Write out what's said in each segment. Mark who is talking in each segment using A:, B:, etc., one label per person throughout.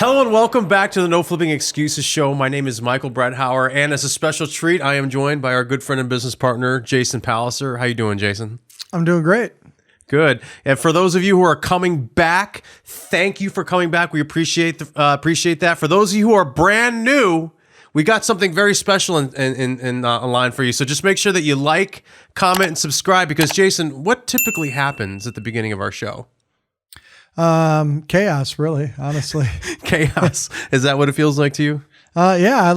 A: Hello and welcome back to the No Flipping Excuses show. My name is Michael Bredthauer, and as a special treat, I am joined by our good friend and business partner, Jason Palliser. How you doing, Jason?
B: I'm doing great.
A: Good. And for those of you who are coming back, thank you for coming back. We appreciate that. For those of you who are brand new, we got something very special in line for you. So just make sure that you like, comment, and subscribe. Because Jason, what typically happens at the beginning of our show?
B: Chaos, really, honestly.
A: Chaos. Is that what it feels like to you?
B: Yeah, I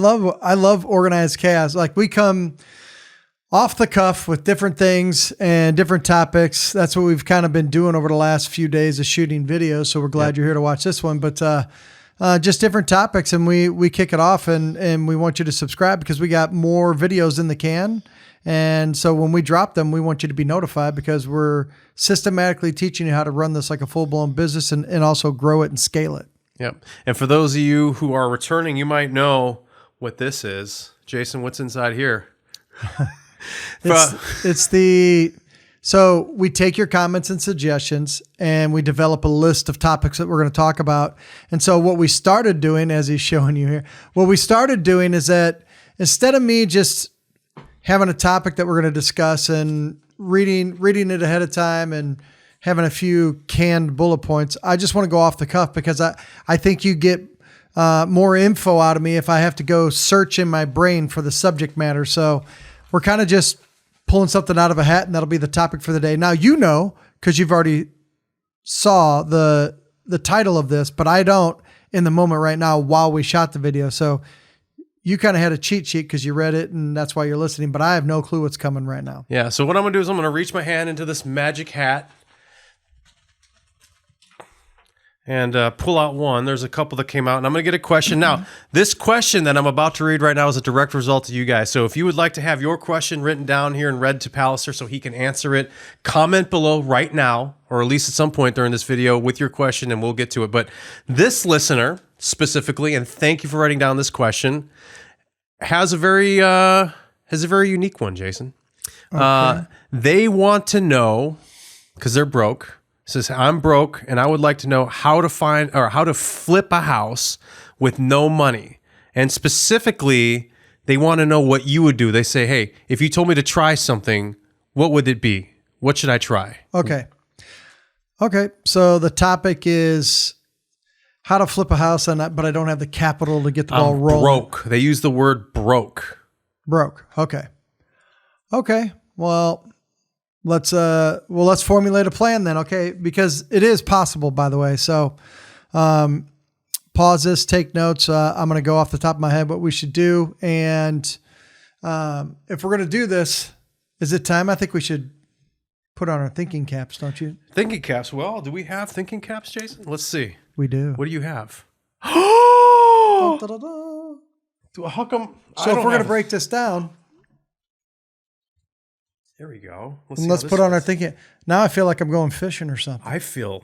B: love organized chaos. Like we come off the cuff with different things and different topics. That's what we've kind of been doing over the last few days of shooting videos. So we're glad you're here to watch this one, but, just different topics, and we kick it off and we want you to subscribe because we got more videos in the can. And so when we drop them, we want you to be notified because we're systematically teaching you how to run this like a full-blown business and also grow it and scale it.
A: Yep. And for those of you who are returning, you might know what this is. Jason, what's inside here?
B: So we take your comments and suggestions and we develop a list of topics that we're going to talk about. And so what we started doing, as he's showing you here, what we started doing is that instead of me just having a topic that we're going to discuss and reading it ahead of time and having a few canned bullet points, I just want to go off the cuff because I think you get more info out of me if I have to go search in my brain for the subject matter. So we're kind of just pulling something out of a hat, and that'll be the topic for the day. Now, you know, because you've already saw the title of this, but I don't in the moment right now while we shot the video. So you kind of had a cheat sheet because you read it and that's why you're listening, but I have no clue what's coming right now.
A: Yeah. So what I'm going to do is I'm going to reach my hand into this magic hat and pull out one. There's a couple that came out, and I'm going to get a question. Now, this question that I'm about to read right now is a direct result of you guys. So if you would like to have your question written down here and read to Palliser so he can answer it, comment below right now, or at least at some point during this video with your question, and we'll get to it. But this listener specifically, and thank you for writing down this question, has a very unique one, Jason. Okay. They want to know, because they're broke, says, I'm broke and I would like to know how to flip a house with no money. And specifically, they want to know what you would do. They say, hey, if you told me to try something, what would it be? What should I try?
B: Okay. So the topic is how to flip a house, but I don't have the capital to get the ball rolling.
A: Broke. They use the word broke.
B: Broke. Okay. Well, let's formulate a plan then. Okay. Because it is possible, by the way. So, pause this, take notes. I'm going to go off the top of my head what we should do. And, if we're going to do this, is it time? I think we should put on our thinking caps, don't you?
A: Thinking caps. Well, do we have thinking caps, Jason? Let's see.
B: We do.
A: What do you have?
B: How
A: come?
B: So if we're going to break this down.
A: There we go.
B: Let's put on our thinking. Now I feel like I'm going fishing or something.
A: I feel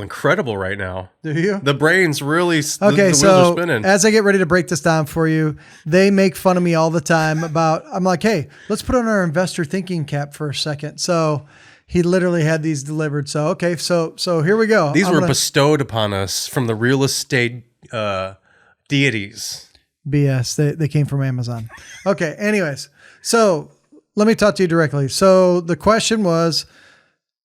A: incredible right now.
B: Do you?
A: The brain's really,
B: okay,
A: the wheels are spinning.
B: As I get ready to break this down for you, they make fun of me all the time I'm like, hey, let's put on our investor thinking cap for a second. So he literally had these delivered. So, okay. So here we go.
A: These were bestowed upon us from the real estate deities.
B: BS. They came from Amazon. Okay. Anyways. So let me talk to you directly. So the question was,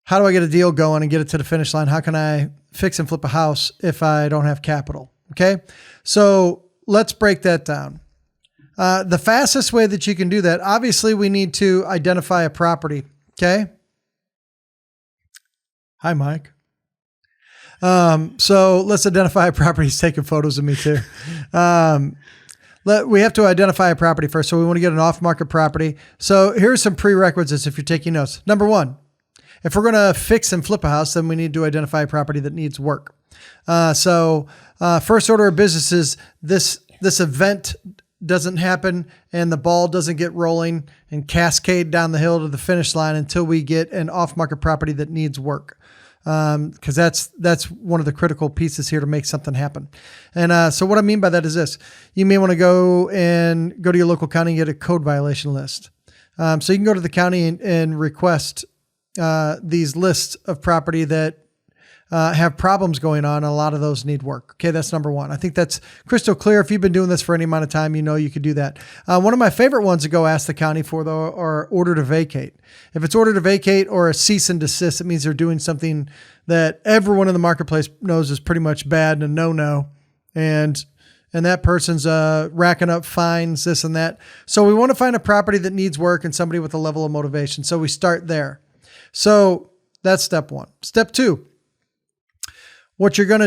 B: how do I get a deal going and get it to the finish line? How can I fix and flip a house if I don't have capital? Okay. So let's break that down. The fastest way that you can do that, obviously we need to identify a property. Okay. Hi, Mike. So let's identify a property. He's taking photos of me too. We have to identify a property first. So we want to get an off-market property. So here's some prerequisites if you're taking notes. Number one, if we're going to fix and flip a house, then we need to identify a property that needs work. First order of business is this event doesn't happen and the ball doesn't get rolling and cascade down the hill to the finish line until we get an off-market property that needs work. Because that's one of the critical pieces here to make something happen. And so what I mean by that is this. You may want to go to your local county and get a code violation list. So you can go to the county and request these lists of property that have problems going on. A lot of those need work. Okay, that's number one. I think that's crystal clear. If you've been doing this for any amount of time, you know you could do that. One of my favorite ones to go ask the county for, though, are order to vacate. If it's order to vacate or a cease and desist, it means they're doing something that everyone in the marketplace knows is pretty much bad and a no-no. And that person's racking up fines, this and that. So we want to find a property that needs work and somebody with a level of motivation. So we start there. So that's step one. Step two, what you're going to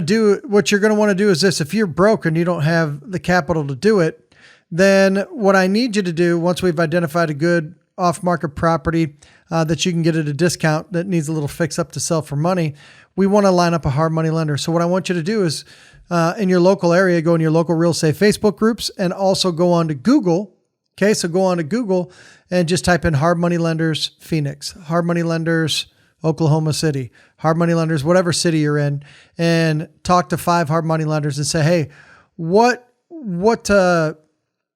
B: want to do is this. If you're broke and you don't have the capital to do it, then what I need you to do, once we've identified a good off-market property that you can get at a discount that needs a little fix up to sell for money, we want to line up a hard money lender. So what I want you to do is in your local area, go in your local real estate Facebook groups and also go on to Google. Okay, so go on to Google and just type in hard money lenders Phoenix, hard money lenders Oklahoma City, hard money lenders, whatever city you're in, and talk to 5 hard money lenders and say, hey,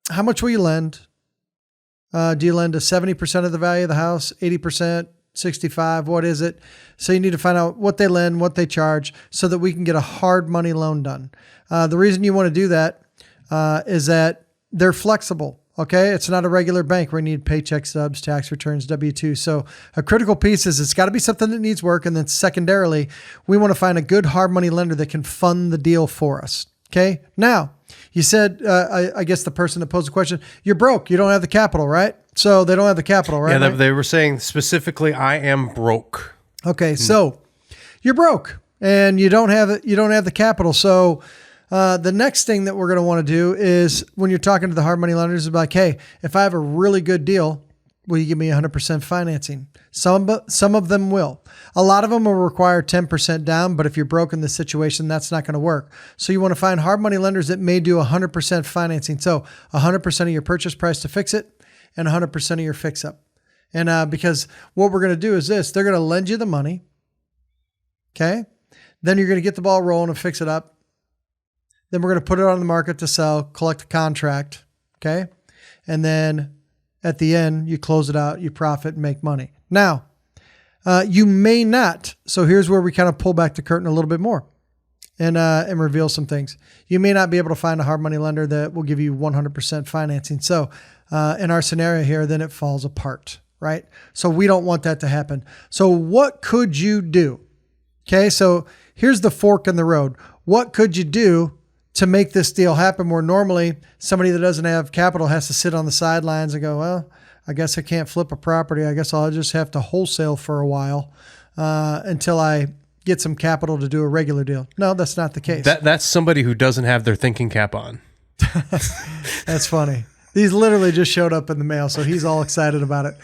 B: how much will you lend? Do you lend to 70% of the value of the house, 80%, 65? What is it? So you need to find out what they lend, what they charge, so that we can get a hard money loan done. The reason you want to do that is that they're flexible. Okay. It's not a regular bank where you need paycheck stubs, tax returns, W-2. So a critical piece is it's got to be something that needs work. And then secondarily, we want to find a good hard money lender that can fund the deal for us. Okay. Now you said, I guess the person that posed the question, you're broke. You don't have the capital, right? So they don't have the capital, right?
A: Yeah. They were saying specifically, I am broke.
B: Okay. So you're broke and you don't have it. You don't have the capital. So the next thing that we're going to want to do is when you're talking to the hard money lenders, is like, hey, if I have a really good deal, will you give me 100% financing? Some of them will. A lot of them will require 10% down, but if you're broke in this situation, that's not going to work. So you want to find hard money lenders that may do 100% financing. So 100% of your purchase price to fix it and 100% of your fix up. And because what we're going to do is this, they're going to lend you the money. Okay. Then you're going to get the ball rolling and fix it up. Then we're going to put it on the market to sell, collect a contract. Okay. And then at the end, you close it out, you profit and make money. Now, you may not. So here's where we kind of pull back the curtain a little bit more and reveal some things. You may not be able to find a hard money lender that will give you 100% financing. So in our scenario here, then it falls apart, right? So we don't want that to happen. So what could you do? Okay. So here's the fork in the road. What could you do to make this deal happen, where normally somebody that doesn't have capital has to sit on the sidelines and go, well, I guess I can't flip a property. I guess I'll just have to wholesale for a while until I get some capital to do a regular deal. No, that's not the case.
A: That's somebody who doesn't have their thinking cap on.
B: That's funny. These literally just showed up in the mail, so he's all excited about it.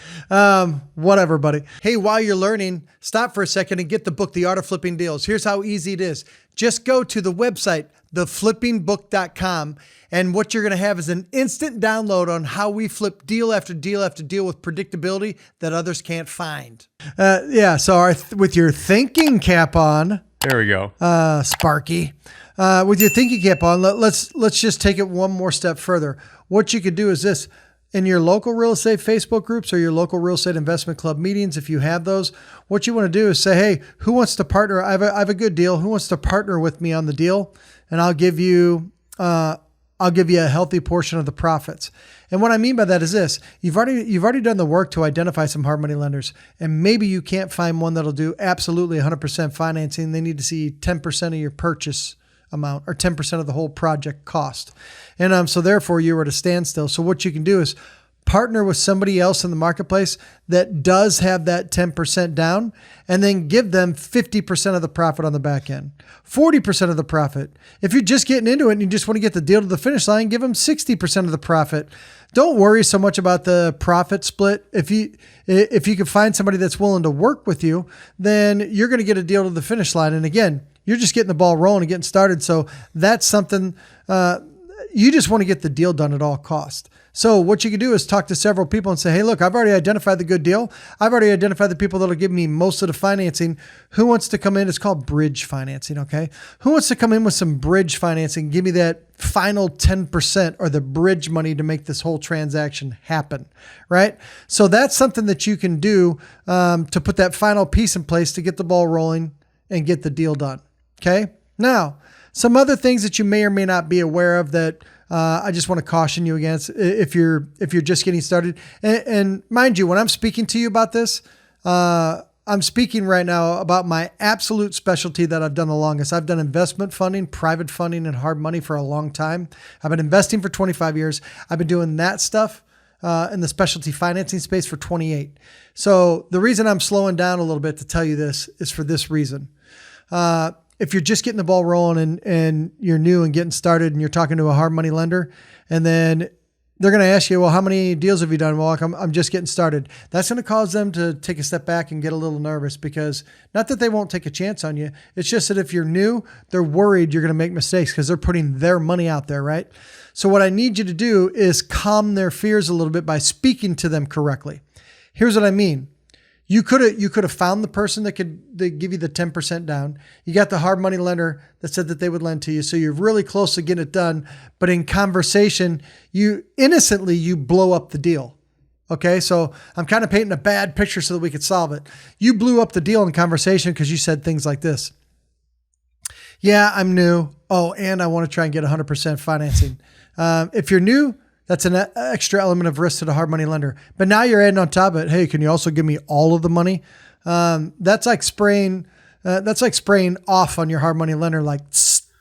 B: Whatever, buddy. Hey, while you're learning, stop for a second and get the book, The Art of Flipping Deals. Here's how easy it is. Just go to the website, theflippingbook.com, and what you're going to have is an instant download on how we flip deal after deal after deal with predictability that others can't find. So with your thinking cap on,
A: there we go.
B: Sparky. With your thinking cap on, let's just take it one more step further. What you could do is this. In your local real estate Facebook groups or your local real estate investment club meetings, if you have those, what you want to do is say, hey, who wants to partner? I have a good deal. Who wants to partner with me on the deal? And I'll give you a healthy portion of the profits. And what I mean by that is this: you've already done the work to identify some hard money lenders, and maybe you can't find one that'll do absolutely 100% financing. They need to see 10% of your purchase amount or 10% of the whole project cost. And so therefore you were at a standstill. So what you can do is partner with somebody else in the marketplace that does have that 10% down, and then give them 50% of the profit on the back end, 40% of the profit. If you're just getting into it and you just want to get the deal to the finish line, give them 60% of the profit. Don't worry so much about the profit split. If you can find somebody that's willing to work with you, then you're going to get a deal to the finish line. And again, you're just getting the ball rolling and getting started. So that's something you just want to get the deal done at all costs. So what you can do is talk to several people and say, hey, look, I've already identified the good deal. I've already identified the people that'll give me most of the financing. Who wants to come in? It's called bridge financing, okay? Who wants to come in with some bridge financing? Give me that final 10% or the bridge money to make this whole transaction happen, right? So that's something that you can do to put that final piece in place to get the ball rolling and get the deal done. Okay. Now, some other things that you may or may not be aware of that I just want to caution you against if you're just getting started. And mind you, when I'm speaking to you about this, I'm speaking right now about my absolute specialty that I've done the longest. I've done investment funding, private funding, and hard money for a long time. I've been investing for 25 years. I've been doing that stuff in the specialty financing space for 28. So the reason I'm slowing down a little bit to tell you this is for this reason. If you're just getting the ball rolling and you're new and getting started and you're talking to a hard money lender, and then they're going to ask you, well, how many deals have you done? Well, I'm just getting started. That's going to cause them to take a step back and get a little nervous, because not that they won't take a chance on you. It's just that if you're new, they're worried you're going to make mistakes because they're putting their money out there, right? So what I need you to do is calm their fears a little bit by speaking to them correctly. Here's what I mean. You could have found the person that could give you the 10% down. You got the hard money lender that said that they would lend to you. So you're really close to getting it done. But in conversation, you innocently blow up the deal. Okay. So I'm kind of painting a bad picture so that we could solve it. You blew up the deal in conversation because you said things like this. Yeah, I'm new. Oh, and I want to try and get 100% financing. If you're new, that's an extra element of risk to the hard money lender. But now you're adding on top of it, hey, can you also give me all of the money? That's like spraying off on your hard money lender, like,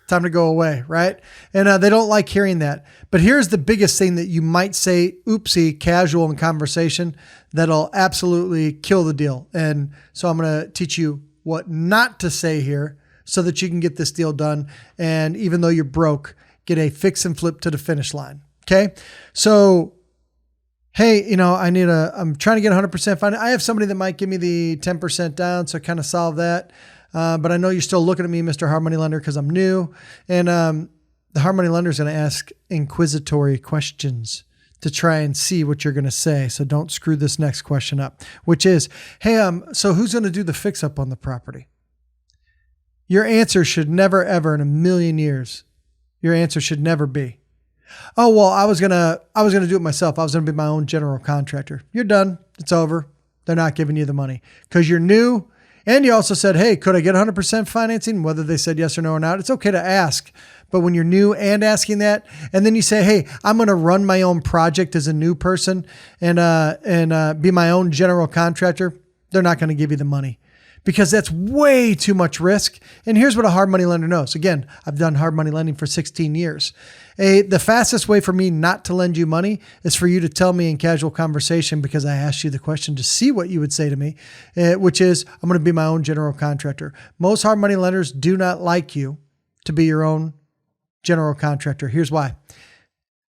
B: time to go away, right? And they don't like hearing that. But here's the biggest thing that you might say, oopsie, casual in conversation, that'll absolutely kill the deal. And so I'm going to teach you what not to say here so that you can get this deal done. And even though you're broke, get a fix and flip to the finish line. Okay. So, hey, I'm trying to get 100% funded. I have somebody that might give me the 10% down. So kind of solve that. But I know you're still looking at me, Mr. Hard Money Lender, because I'm new. And the hard money lender is going to ask inquisitory questions to try and see what you're going to say. So don't screw this next question up, which is, hey, so who's going to do the fix up on the property? Your answer should never, ever in a million years, your answer should never be, oh, well, I was going to do it myself. I was going to be my own general contractor. You're done. It's over. They're not giving you the money because you're new. And you also said, hey, could I get 100% financing? Whether they said yes or no or not, it's okay to ask. But when you're new and asking that, and then you say, hey, I'm going to run my own project as a new person and be my own general contractor, they're not going to give you the money, because that's way too much risk. And here's what a hard money lender knows. Again, I've done hard money lending for 16 years. The fastest way for me not to lend you money is for you to tell me in casual conversation, because I asked you the question to see what you would say to me, which is, I'm going to be my own general contractor. Most hard money lenders do not like you to be your own general contractor. Here's why.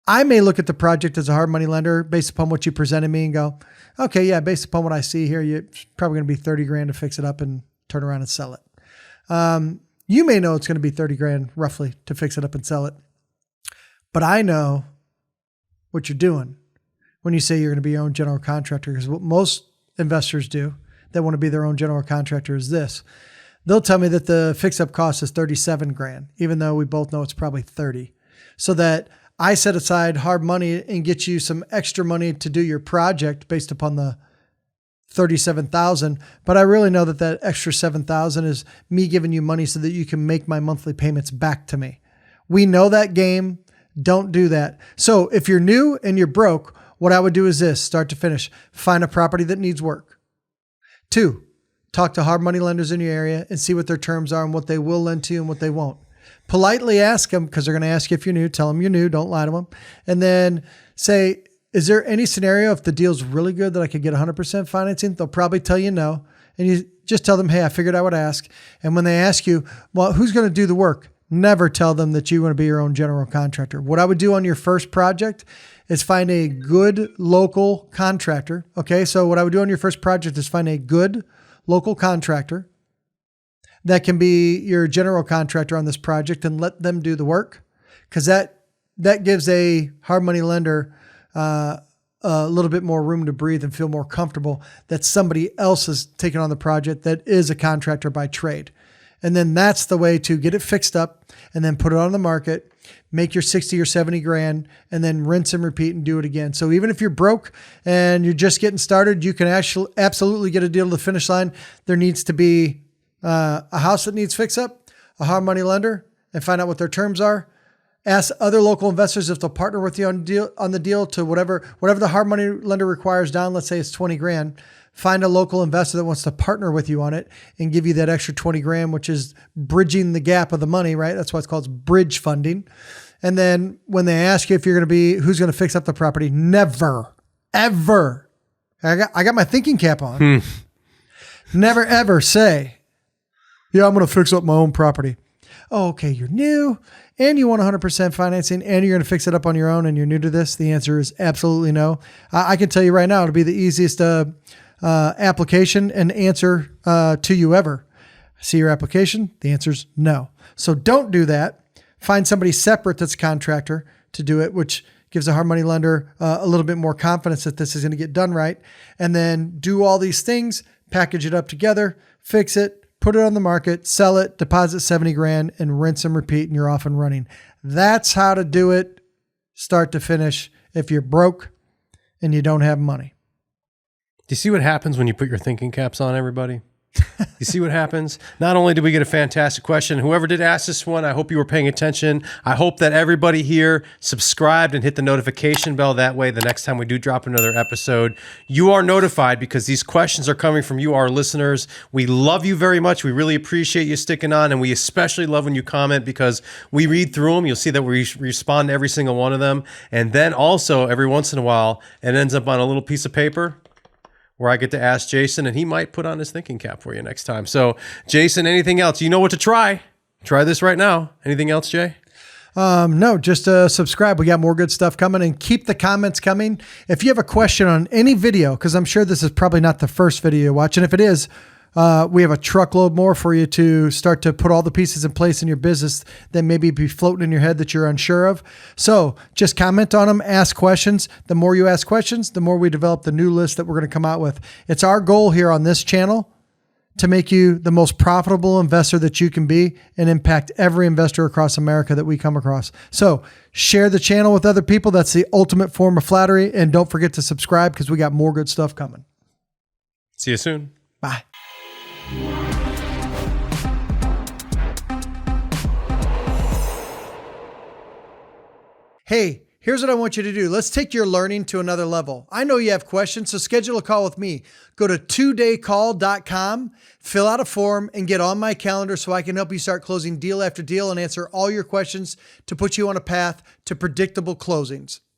B: I may look at the project as a hard money lender based upon what you presented me and go, okay, yeah, based upon what I see here, it's probably going to be 30 grand to fix it up and turn around and sell it. You may know it's going to be 30 grand roughly to fix it up and sell it. But I know what you're doing when you say you're going to be your own general contractor, because what most investors do that want to be their own general contractor is this. They'll tell me that the fix-up cost is 37 grand, even though we both know it's probably 30. So that I set aside hard money and get you some extra money to do your project based upon the 37,000. But I really know that that extra 7,000 is me giving you money so that you can make my monthly payments back to me. We know that game. Don't do that. So if you're new and you're broke, what I would do is this, start to finish, find a property that needs work. 2, talk to hard money lenders in your area and see what their terms are and what they will lend to you and what they won't. Politely ask them, because they're going to ask you if you're new. Tell them you're new. Don't lie to them. And then say, is there any scenario if the deal's really good that I could get 100% financing? They'll probably tell you no. And you just tell them, hey, I figured I would ask. And when they ask you, well, who's going to do the work? Never tell them that you want to be your own general contractor. What I would do on your first project is find a good local contractor. Okay. So what I would do on your first project is find a good local contractor that can be your general contractor on this project and let them do the work. Because that gives a hard money lender a little bit more room to breathe and feel more comfortable that somebody else is taking on the project that is a contractor by trade. And then that's the way to get it fixed up and then put it on the market, make your 60 or 70 grand, and then rinse and repeat and do it again. So even if you're broke and you're just getting started, you can actually absolutely get a deal to the finish line. There needs to be a house that needs fix up, a hard money lender, and find out what their terms are. Ask other local investors if they'll partner with you on the deal to whatever the hard money lender requires down. Let's say it's 20 grand. Find a local investor that wants to partner with you on it and give you that extra 20 grand, which is bridging the gap of the money, right? That's why it's called bridge funding. And then when they ask you if you're going to be, who's going to fix up the property, never, ever. I got my thinking cap on. Never, ever say, yeah, I'm going to fix up my own property. Oh, okay, you're new and you want 100% financing and you're going to fix it up on your own and you're new to this. The answer is absolutely no. I can tell you right now, it'll be the easiest application and answer to you ever. See your application? The answer's no. So don't do that. Find somebody separate that's a contractor to do it, which gives a hard money lender a little bit more confidence that this is going to get done right. And then do all these things, package it up together, fix it, put it on the market, sell it, deposit 70 grand and rinse and repeat and you're off and running. That's how to do it start to finish if you're broke and you don't have money.
A: Do you see what happens when you put your thinking caps on, everybody? You see what happens? Not only did we get a fantastic question, whoever did ask this one, I hope you were paying attention. I hope that everybody here subscribed and hit the notification bell. That way, the next time we do drop another episode, you are notified because these questions are coming from you, our listeners. We love you very much. We really appreciate you sticking on, and we especially love when you comment because we read through them. You'll see that we respond to every single one of them. And then also, every once in a while, it ends up on a little piece of paper where I get to ask Jason, and he might put on his thinking cap for you next time. So, Jason, anything else? You know what to try. Try this right now. Anything else, Jay?
B: No, just subscribe. We got more good stuff coming, and keep the comments coming. If you have a question on any video, because I'm sure this is probably not the first video you watch, and if it is, we have a truckload more for you to start to put all the pieces in place in your business that maybe be floating in your head that you're unsure of. So just comment on them, ask questions. The more you ask questions, the more we develop the new list that we're going to come out with. It's our goal here on this channel to make you the most profitable investor that you can be and impact every investor across America that we come across. So share the channel with other people. That's the ultimate form of flattery. And don't forget to subscribe because we got more good stuff coming.
A: See you soon.
B: Bye. Hey, here's what I want you to do. Let's take your learning to another level. I know you have questions, so schedule a call with me. Go to todaycall.com, fill out a form, and get on my calendar so I can help you start closing deal after deal and answer all your questions to put you on a path to predictable closings.